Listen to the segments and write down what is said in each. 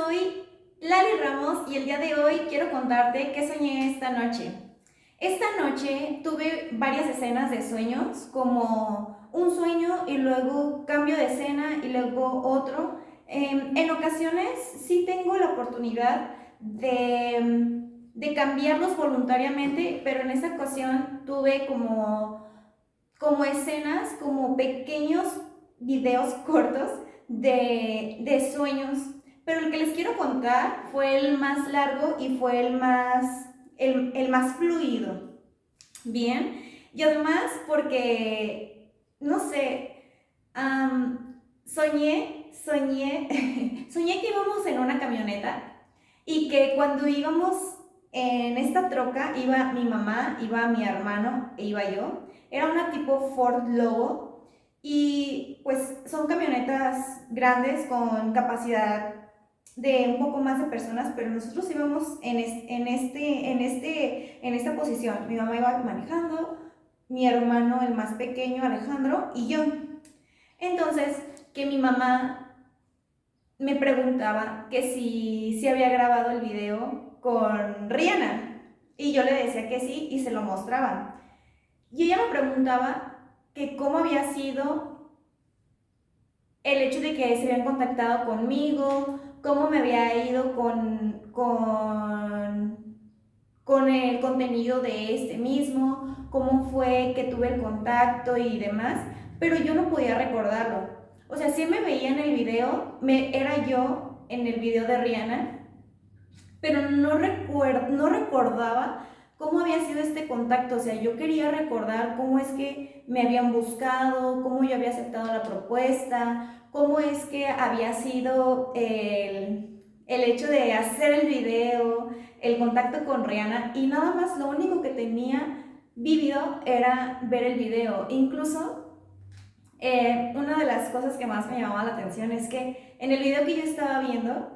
soy Lali Ramos y el día de hoy quiero contarte qué soñé esta noche. Esta noche tuve varias escenas de sueños, como un sueño y luego cambio de escena y luego otro. En ocasiones sí tengo la oportunidad de cambiarlos voluntariamente, pero en esta ocasión tuve como escenas, como pequeños videos cortos de sueños. Pero el que les quiero contar fue el más largo y fue el más fluido. Bien. Y además porque, no sé, soñé que íbamos en una camioneta y que cuando íbamos en esta troca iba mi mamá, iba mi hermano e iba yo. Era una tipo Ford Lobo y pues son camionetas grandes con capacidad de un poco más de personas, pero nosotros íbamos en esta posición. Mi mamá iba manejando, mi hermano el más pequeño Alejandro y yo. Entonces, que mi mamá me preguntaba que si había grabado el video con Rihanna. Y yo le decía que sí y se lo mostraba. Y ella me preguntaba que cómo había sido el hecho de que se habían contactado conmigo, cómo me había ido con el contenido de este mismo, cómo fue que tuve el contacto y demás, pero yo no podía recordarlo. O sea, sí me veía en el video, era yo en el video de Rihanna, pero no recordaba cómo había sido este contacto. O sea, yo quería recordar cómo es que me habían buscado, cómo yo había aceptado la propuesta, cómo es que había sido el hecho de hacer el video, el contacto con Rihanna, y nada más lo único que tenía vivido era ver el video. Incluso una de las cosas que más me llamaba la atención es que en el video que yo estaba viendo,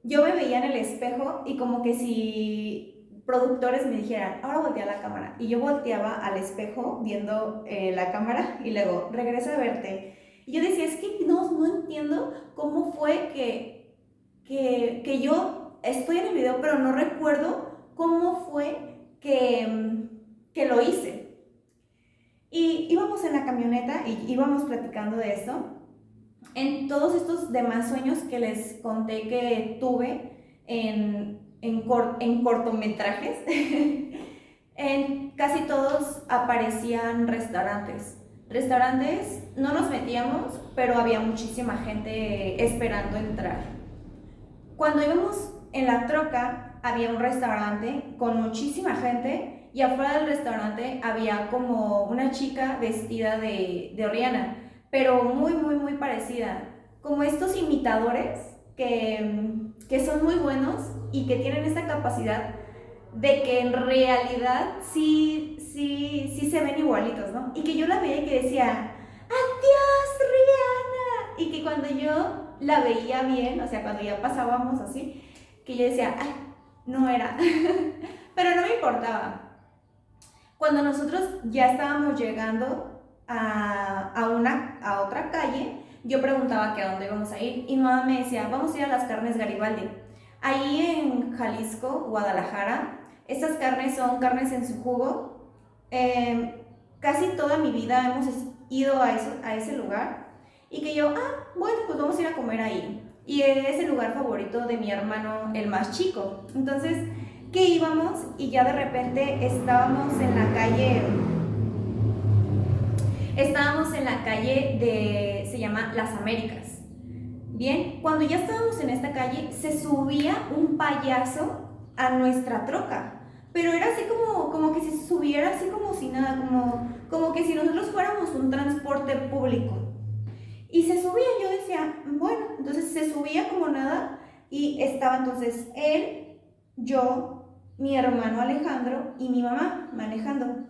yo me veía en el espejo y como que si productores me dijeran, ahora voltea la cámara. Y yo volteaba al espejo viendo la cámara y luego regresa a verte. Y yo decía, es que no entiendo cómo fue que yo estoy en el video, pero no recuerdo cómo fue que lo hice. Y íbamos en la camioneta y íbamos platicando de esto. En todos estos demás sueños que les conté que tuve en cortometrajes, en casi todos aparecían restaurantes. Restaurantes no nos metíamos, pero había muchísima gente esperando entrar. Cuando íbamos en la troca, había un restaurante con muchísima gente y afuera del restaurante había como una chica vestida de Rihanna, pero muy parecida. Como estos imitadores que son muy buenos y que tienen esta capacidad de que en realidad sí se ven igualitos, ¿no? Y que yo la veía y que decía, ¡adiós, Rihanna! Y que cuando yo la veía bien, o sea, cuando ya pasábamos así, que yo decía, ¡ay, no era! Pero no me importaba. Cuando nosotros ya estábamos llegando a otra calle, yo preguntaba que a dónde íbamos a ir y mi mamá me decía, vamos a ir a las carnes Garibaldi. Ahí en Jalisco, Guadalajara, estas carnes son carnes en su jugo. Casi toda mi vida hemos ido a ese lugar y que yo, bueno, pues vamos a ir a comer ahí. Y es el lugar favorito de mi hermano, el más chico. Entonces, que íbamos y ya de repente estábamos en la calle se llama Las Américas. Bien, cuando ya estábamos en esta calle, se subía un payaso a nuestra troca, pero era así como que si se subiera así como si nada, como que si nosotros fuéramos un transporte público. Y se subía, yo decía, bueno, entonces se subía como nada y estaba entonces él, yo, mi hermano Alejandro y mi mamá manejando.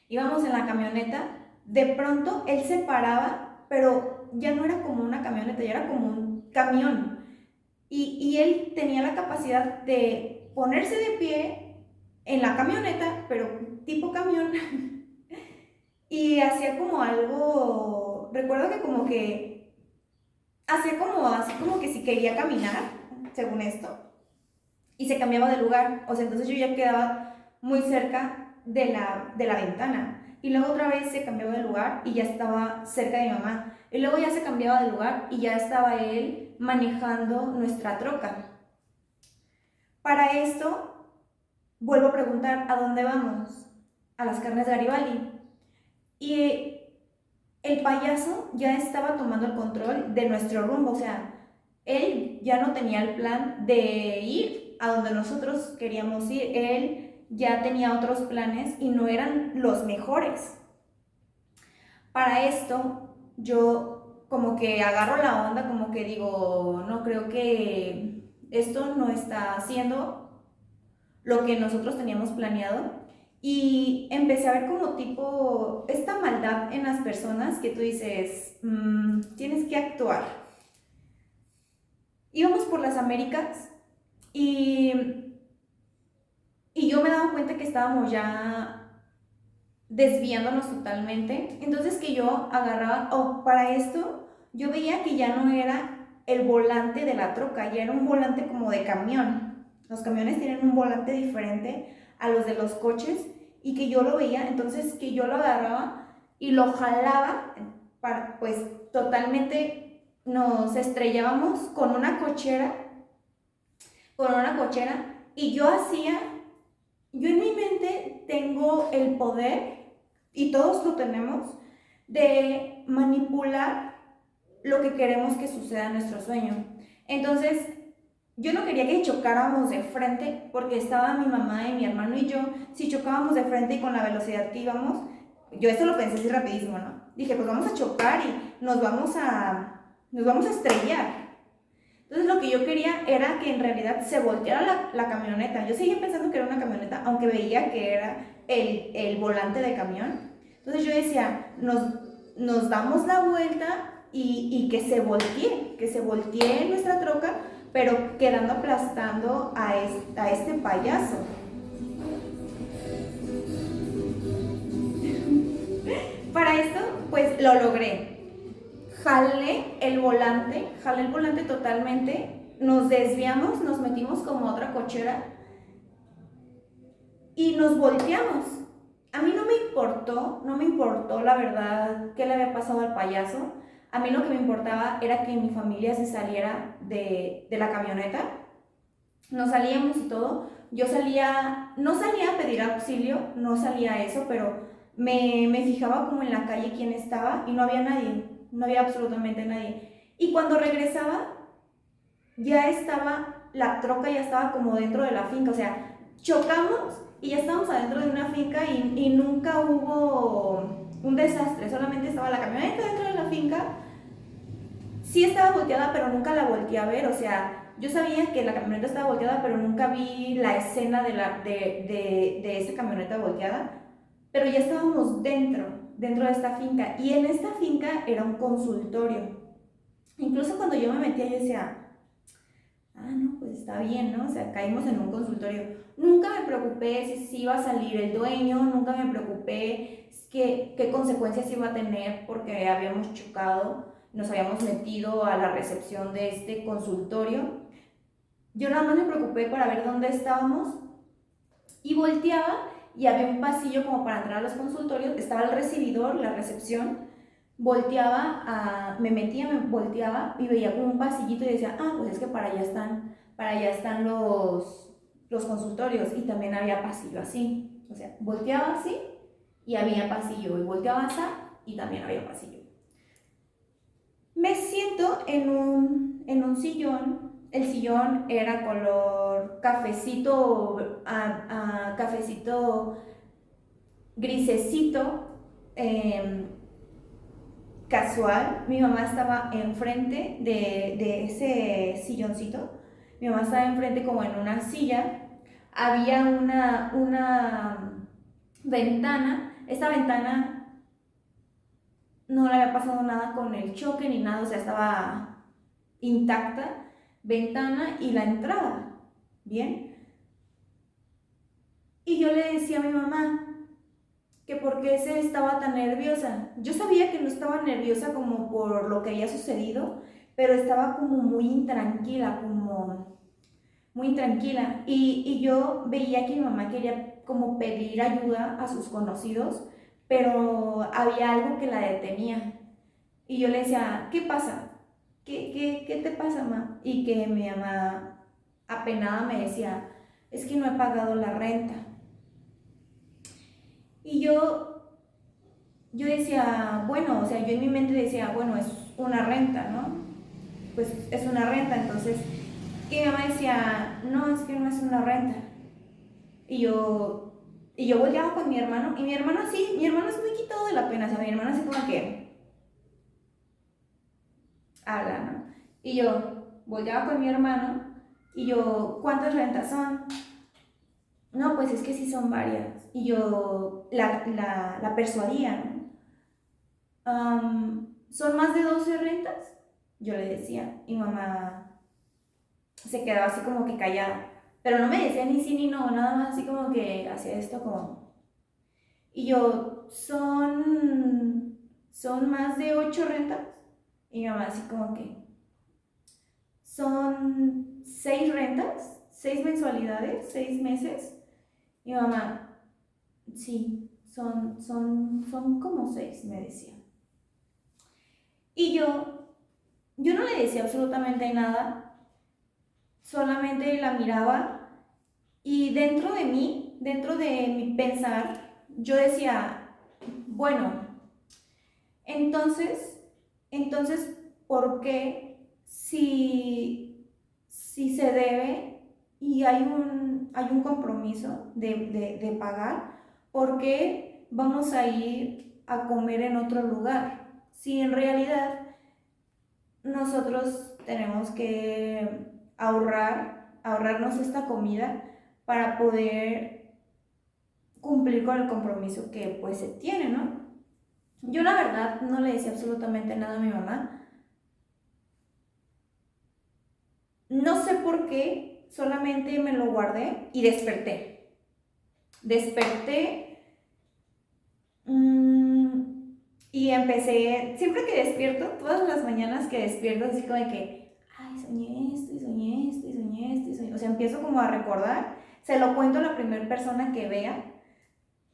Íbamos en la camioneta, de pronto él se paraba, pero ya no era como una camioneta, ya era como un camión. Y él tenía la capacidad de ponerse de pie en la camioneta, pero tipo camión, y hacía como algo, recuerdo que como que hacía como, así como que si quería caminar, según esto, y se cambiaba de lugar. O sea, entonces yo ya quedaba muy cerca de la ventana. Y luego otra vez se cambiaba de lugar y ya estaba cerca de mi mamá. Y luego ya se cambiaba de lugar y ya estaba él manejando nuestra troca. Para esto, vuelvo a preguntar, ¿a dónde vamos? A las carnes Garibaldi. Y el payaso ya estaba tomando el control de nuestro rumbo, o sea, él ya no tenía el plan de ir a donde nosotros queríamos ir, él ya tenía otros planes y no eran los mejores. Para esto, yo como que agarro la onda, como que digo, no creo que esto no está haciendo lo que nosotros teníamos planeado. Y empecé a ver como tipo esta maldad en las personas que tú dices, tienes que actuar. Íbamos por las Américas y, y yo me daba cuenta que estábamos ya desviándonos totalmente. Entonces que yo agarraba, para esto, yo veía que ya no era el volante de la troca, ya era un volante como de camión. Los camiones tienen un volante diferente a los de los coches y que yo lo veía, entonces que yo lo agarraba y lo jalaba, para, pues totalmente nos estrellábamos con una cochera y yo en mi mente tengo el poder, y todos lo tenemos, de manipular lo que queremos que suceda en nuestro sueño. Entonces, yo no quería que chocáramos de frente porque estaba mi mamá y mi hermano y yo. Si chocábamos de frente y con la velocidad que íbamos, yo esto lo pensé así rapidísimo, ¿no? Dije, pues vamos a chocar y nos vamos a estrellar. Entonces lo que yo quería era que en realidad se volteara la camioneta. Yo seguía pensando que era una camioneta, aunque veía que era el volante de camión. Entonces yo decía, nos damos la vuelta y que se voltee nuestra troca, pero quedando aplastando a este payaso. Para esto, pues lo logré. Jalé el volante totalmente, nos desviamos, nos metimos como a otra cochera y nos volteamos. A mí no me importó la verdad qué le había pasado al payaso. A mí lo que me importaba era que mi familia se saliera de la camioneta. Nos salíamos y todo. No salía a pedir auxilio, no salía a eso, pero me fijaba como en la calle quién estaba y no había nadie, no había absolutamente nadie. Y cuando regresaba, la troca ya estaba como dentro de la finca, o sea, chocamos y ya estábamos adentro de una finca y nunca hubo un desastre, solamente estaba la camioneta dentro de la finca. Sí estaba volteada, pero nunca la volteé a ver, o sea, yo sabía que la camioneta estaba volteada, pero nunca vi la escena de esa camioneta volteada, pero ya estábamos dentro de esta finca, y en esta finca era un consultorio. Incluso cuando yo me metía, yo decía, no, pues está bien, ¿no? O sea, caímos en un consultorio. Nunca me preocupé si iba a salir el dueño, nunca me preocupé qué consecuencias iba a tener porque habíamos chocado, nos habíamos metido a la recepción de este consultorio. Yo nada más me preocupé para ver dónde estábamos y volteaba y había un pasillo como para entrar a los consultorios, estaba el recibidor, la recepción. Me metía, me volteaba y veía como un pasillito y decía, pues es que para allá están los consultorios, y también había pasillo así. O sea, volteaba así y había pasillo, y volteaba así y también había pasillo. Me siento en un sillón. El sillón era color cafecito, cafecito grisecito, casual. Mi mamá estaba enfrente de ese silloncito. Mi mamá estaba enfrente como en una silla. Había una ventana. Esta ventana no le había pasado nada con el choque ni nada, o sea, estaba intacta. Ventana y la entrada, ¿bien? Y yo le decía a mi mamá que por qué estaba tan nerviosa. Yo sabía que no estaba nerviosa como por lo que había sucedido, pero estaba como muy intranquila, como muy intranquila. Y yo veía que mi mamá quería como pedir ayuda a sus conocidos, pero había algo que la detenía. Y yo le decía, ¿qué pasa? ¿Qué te pasa, mamá? Y que mi mamá apenada me decía, es que no he pagado la renta. Y yo decía, bueno, o sea, yo en mi mente decía, bueno, es una renta, ¿no? Pues es una renta, entonces, que mi mamá decía, no, es que no es una renta. Y yo, y yo volteaba con mi hermano, y mi hermano sí, mi hermano es muy quitado de la pena, o sea, mi hermano así como que habla, ¿no? Y yo volteaba con mi hermano, y yo, ¿cuántas rentas son? No, pues es que sí son varias. Y yo la persuadía, ¿no? ¿Son más de 12 rentas? Yo le decía, y mamá se quedaba así como que callada. Pero no me decía ni sí ni no, nada más así como que hacía esto como... Y yo, ¿son más de 8 rentas? Y mi mamá así como que, ¿son 6 rentas? ¿6 mensualidades? ¿6 meses? Y mi mamá, sí, son como 6, me decía. Y yo no le decía absolutamente nada, solamente la miraba y dentro de mi pensar, yo decía, bueno, entonces, entonces, ¿por qué si se debe y hay un compromiso de pagar, por qué vamos a ir a comer en otro lugar? Si en realidad nosotros tenemos que ahorrarnos esta comida para poder cumplir con el compromiso que pues se tiene, ¿no? Yo la verdad no le decía absolutamente nada a mi mamá. No sé por qué, solamente me lo guardé y desperté. Desperté y empecé, siempre que despierto, todas las mañanas que despierto, así como de que, ay, soñé esto y soñé esto y soñé esto y soñé. O sea, empiezo como a recordar, se lo cuento a la primera persona que vea,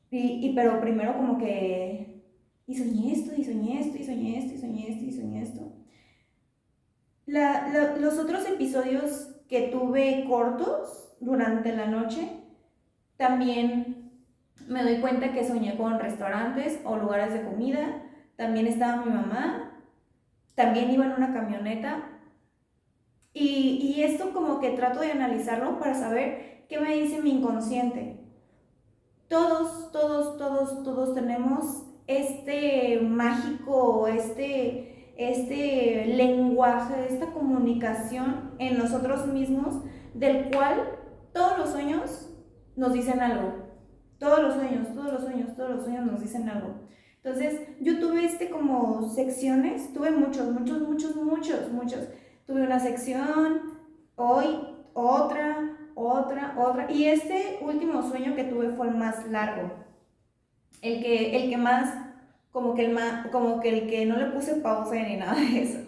pero primero como que, y soñé esto y soñé esto y soñé esto y soñé esto y soñé esto. Los otros episodios que tuve cortos durante la noche, también me doy cuenta que soñé con restaurantes o lugares de comida. También estaba mi mamá, también iba en una camioneta. Y esto como que trato de analizarlo para saber qué me dice mi inconsciente. Todos tenemos este mágico, este lenguaje, esta comunicación en nosotros mismos, del cual todos los sueños nos dicen algo. Todos los sueños nos dicen algo. Entonces, yo tuve como secciones, tuve muchos. Tuve una sección, hoy, otra. Y este último sueño que tuve fue el más largo. El que más, como que el que no le puse pausa ni nada de eso.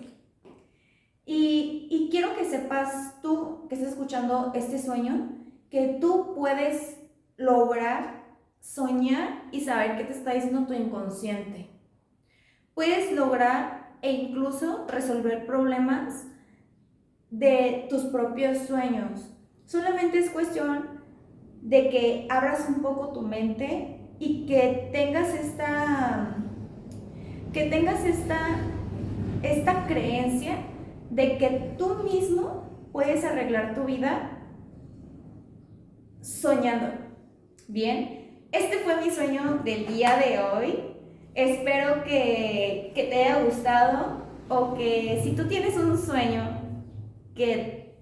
Y quiero que sepas tú, que estás escuchando este sueño, que tú puedes lograr soñar y saber qué te está diciendo tu inconsciente. Puedes lograr e incluso resolver problemas de tus propios sueños. Solamente es cuestión de que abras un poco tu mente y que tengas esta creencia de que tú mismo puedes arreglar tu vida soñando. Bien, este fue mi sueño del día de hoy. Espero que te haya gustado, o que si tú tienes un sueño que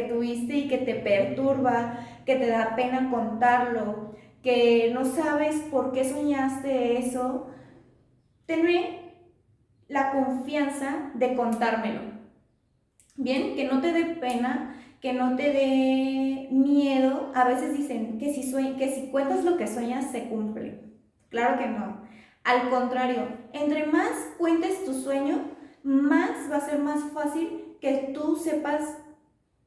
tuviste y que te perturba, que te da pena contarlo, que no sabes por qué soñaste eso, tenme la confianza de contármelo. Bien, que no te dé pena, que no te dé miedo. A veces dicen que si cuentas lo que sueñas se cumple. Claro que no. Al contrario, entre más cuentes tu sueño, más va a ser más fácil que tú sepas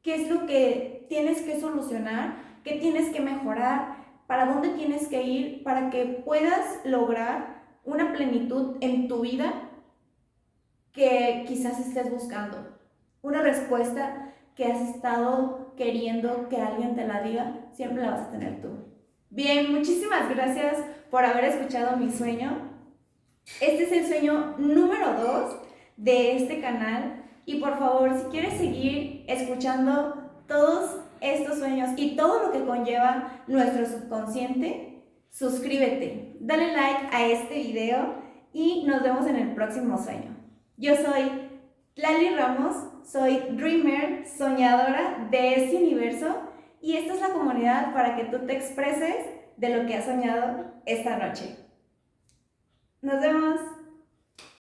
qué es lo que tienes que solucionar, qué tienes que mejorar, para dónde tienes que ir para que puedas lograr una plenitud en tu vida que quizás estés buscando. Una respuesta que has estado queriendo que alguien te la diga, siempre la vas a tener tú. Bien, muchísimas gracias por haber escuchado mi sueño. Este es el sueño número 2 de este canal y por favor, si quieres seguir escuchando todos estos sueños y todo lo que conlleva nuestro subconsciente, suscríbete, dale like a este video y nos vemos en el próximo sueño. Yo soy Lali Ramos, soy Dreamer, soñadora de este universo y esta es la comunidad para que tú te expreses de lo que has soñado esta noche. Nos vemos.